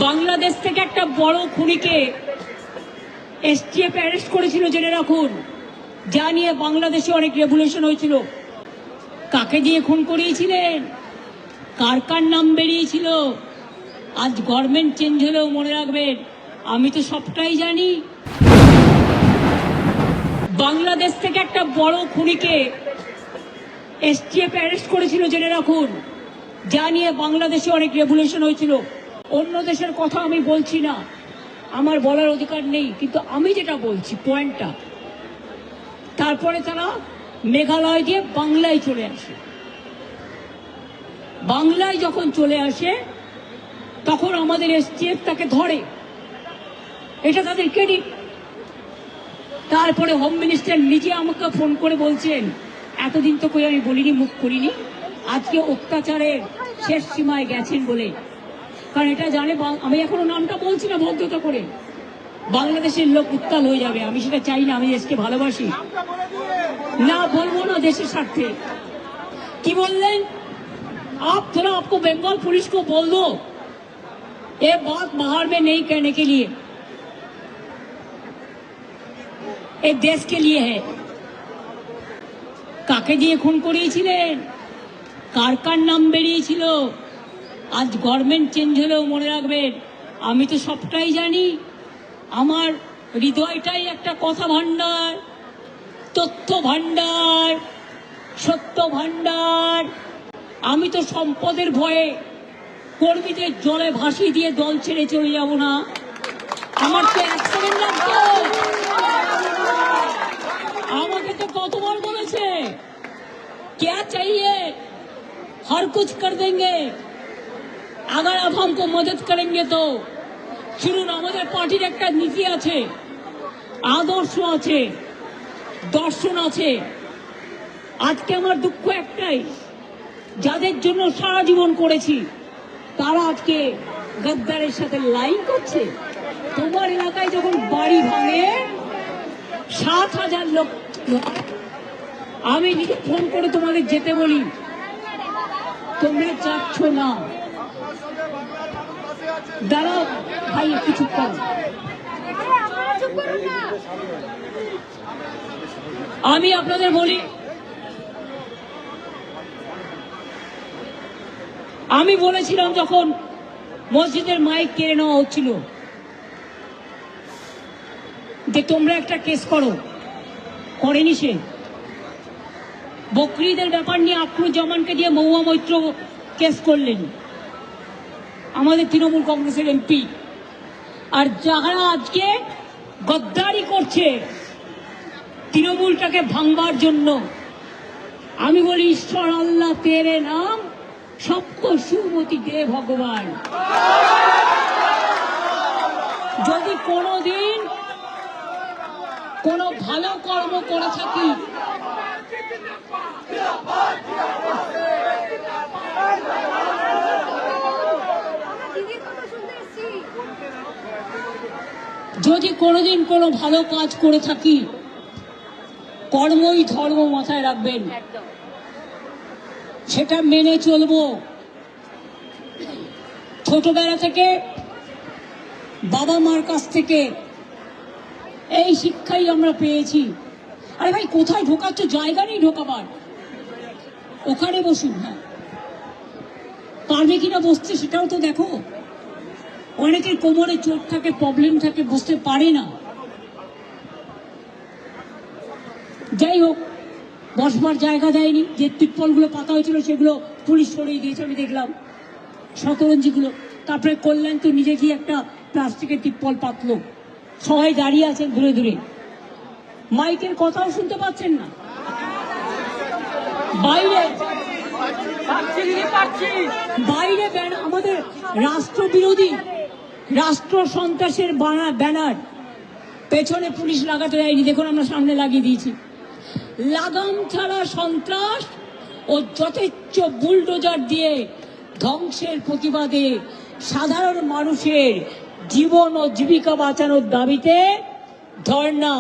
বাংলাদেশ থেকে একটা বড় খুনিকে এসটিএফ অ্যারেস্ট করেছিল, জেনে রাখুন। যা নিয়ে বাংলাদেশে অনেক রেভুলেশন হয়েছিল। কাকে দিয়ে খুন করিয়েছিলেন, কার কার নাম বেরিয়েছিল। আজ গভর্নমেন্ট চেঞ্জ হলেও মনে রাখবেন, আমি তো সবটাই জানি। বাংলাদেশ থেকে একটা বড় খুনিকে এসটিএফ অ্যারেস্ট করেছিল, জেনে রাখুন। যা নিয়ে বাংলাদেশে অনেক রেভুলেশন হয়েছিল। অন্য দেশের কথা আমি বলছি না, আমার বলার অধিকার নেই, কিন্তু আমি যেটা বলছি পয়েন্টটা। তারপরে তারা মেঘালয় দিয়ে বাংলায় চলে আসে। বাংলায় যখন চলে আসে তখন আমাদের এসটিএফ তাকে ধরে, এটা তাদের ক্রেডিট। তারপরে হোম মিনিস্টার নিজে আমাকে ফোন করে বলছেন, এতদিন তো কই আমি বলিনি, মুখ করিনি, আজকে অত্যাচারের শেষ সীমায় গেছেন বলে। কারণ এটা জানে, আমি এখনো নামটা বলছি না ভদ্রতা করে, বাংলাদেশের লোক উত্তাল হয়ে যাবে। আমি সেটা চাই না, আমি দেশকে ভালোবাসি। না বলবো না দেশের স্বার্থে। কি বললেন, आप थोड़ा आपको बंगाल पुलिस को बोल दो ये बात बाहर में नहीं कहने के लिए, एक देश के लिए है। কাকে দিয়ে খুন করিয়েছিলেন, কার কার নাম বেরিয়েছিল। আজ গভর্নমেন্ট চেঞ্জ হলেও মনে রাখবেন, আমি তো সবটাই জানি। আমার হৃদয়টাই একটা কথা ভান্ডার, তথ্য ভান্ডার, সত্য ভান্ডার। আমি তো সম্পদের ভয়ে কর্মীদের জলে ভাসিয়ে দিয়ে দল ছেড়ে চলে যাব না। আমার তো এক সেকেন্ড লাগতো। আমাকে তো কতবার বলেছে, क्या चाहिए हर कुछ कर देंगे अगर आप हमको मदद करेंगे तो। শুনুন, আমাদের পার্টির একটা নীতি আছে, আদর্শ আছে, দর্শন আছে। আজকে আমার দুঃখ একটাই, যাদের জন্য সারা জীবন করেছি তারা আজকে গদ্দারের সাথে লাইন করছে। তোমার এলাকায় যখন বাড়ি ভাঙে 7,000 লোক, আমি নিজে ফোন করে তোমাদের যেতে বলি, তোমরা যাচ্ছ না। দাঁড়াও ভাই, একটু চুপ করো। আমি আপনাদের বলি, আমি বলেছিলাম যখন মসজিদের মাইক কেড়ে নেওয়া হচ্ছিল যে তোমরা একটা কেস করো, করেনি সে। বকরিদের ব্যাপার নিয়ে আখরুজ্জামানকে দিয়ে মহুয়া মৈত্র কেস করলেন, আমাদের তৃণমূল কংগ্রেসের এমপি। আর যারা আজকে গদ্দারি করছে তৃণমূলটাকে ভাঙবার জন্য, আমি বলি ঈশ্বর আল্লাহ তেরে নাম সবকো সুমতি দে ভগবান। যদি কোনোদিন কোনো ভালো কর্ম করে থাকি, যদি কোনোদিন কোনো ভালো কাজ করে থাকি, কর্মই ধর্ম মাথায় রাখবেন, সেটা মেনে চলবো। ছোটবেলা থেকে বাবা মার কাছ থেকে এই শিক্ষাই আমরা পেয়েছি। আরে ভাই, কোথায় ঢোকাচ্ছ, জায়গা নেই ঢোকাবার, ওখানে বসুন। হ্যাঁ, পারবে কিনা বসতে সেটাও তো দেখো। অনেকের কোমরে চোট থাকে, প্রবলেম থাকে, বসতে পারে না। যাই হোক, বসবার জায়গা দেয়নি। যে তিরপলগুলো পাতা হয়েছিল সেগুলো পুলিশ সরিয়ে দিয়েছে, আমি দেখলাম, শতরঞ্জিগুলো। তারপরে কল্যাণ তো নিজে গিয়ে একটা প্লাস্টিকের তিরপল পাতলো। সবাই দাঁড়িয়ে আছেন দূরে দূরে, মাইকের কথাও শুনতে পাচ্ছেন না। বাইরে বাইরে আমাদের রাষ্ট্রবিরোধী, রাষ্ট্র সন্ত্রাসের ব্যানার পেছনে পুলিশ লাগাতে দেয়নি। দেখুন, আমরা সামনে লাগিয়ে দিয়েছি। লাগাম ছাড়া সন্ত্রাস ও যথেচ্ছ বুলডোজার দিয়ে ধ্বংসের প্রতিবাদে সাধারণ মানুষের জীবন ও জীবিকা বাঁচানোর দাবিতে ধর্ণা।